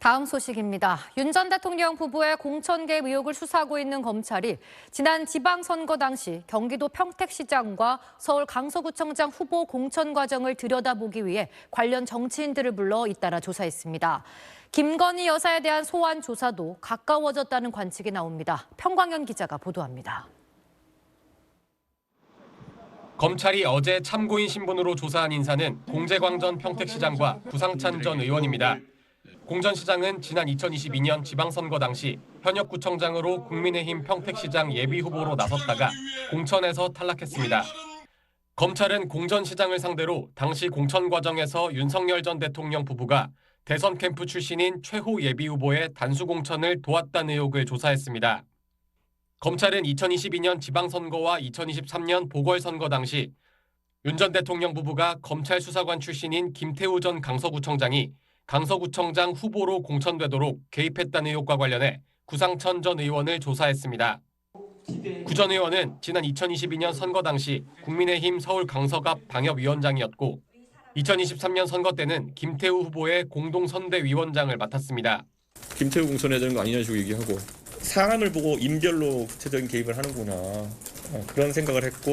다음 소식입니다. 윤 전 대통령 부부의 공천 개입 의혹을 수사하고 있는 검찰이 지난 지방선거 당시 경기도 평택시장과 서울 강서구청장 후보 공천 과정을 들여다보기 위해 관련 정치인들을 불러 잇따라 조사했습니다. 김건희 여사에 대한 소환 조사도 가까워졌다는 관측이 나옵니다. 평광현 기자가 보도합니다. 검찰이 어제 참고인 신분으로 조사한 인사는 공재광 전 평택시장과 구상찬 전 의원입니다. 공 전 시장은 지난 2022년 지방선거 당시 현역 구청장으로 국민의힘 평택시장 예비후보로 나섰다가 공천에서 탈락했습니다. 검찰은 공 전 시장을 상대로 당시 공천 과정에서 윤석열 전 대통령 부부가 대선 캠프 출신인 최호 예비후보의 단수 공천을 도왔다는 의혹을 조사했습니다. 검찰은 2022년 지방선거와 2023년 보궐선거 당시 윤 전 대통령 부부가 검찰 수사관 출신인 김태우 전 강서구청장이 강서구청장 후보로 공천되도록 개입했다는 의혹과 관련해 구상천 전 의원을 조사했습니다. 구 전 의원은 지난 2022년 선거 당시 국민의힘 서울 강서갑 당협위원장이었고 2023년 선거 때는 김태우 후보의 공동선대위원장을 맡았습니다. 김태우 공천해야 되는 거 아니냐는 식으로 얘기하고 사람을 보고 인별로 구체적인 개입을 하는구나 그런 생각을 했고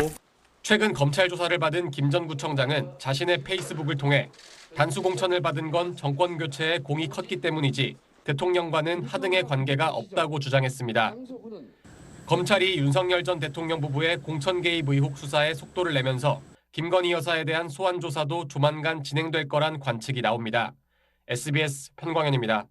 최근 검찰 조사를 받은 김 전 구청장은 자신의 페이스북을 통해 단수 공천을 받은 건 정권 교체에 공이 컸기 때문이지 대통령과는 하등의 관계가 없다고 주장했습니다. 검찰이 윤석열 전 대통령 부부의 공천 개입 의혹 수사에 속도를 내면서 김건희 여사에 대한 소환 조사도 조만간 진행될 거란 관측이 나옵니다. SBS 편광현입니다.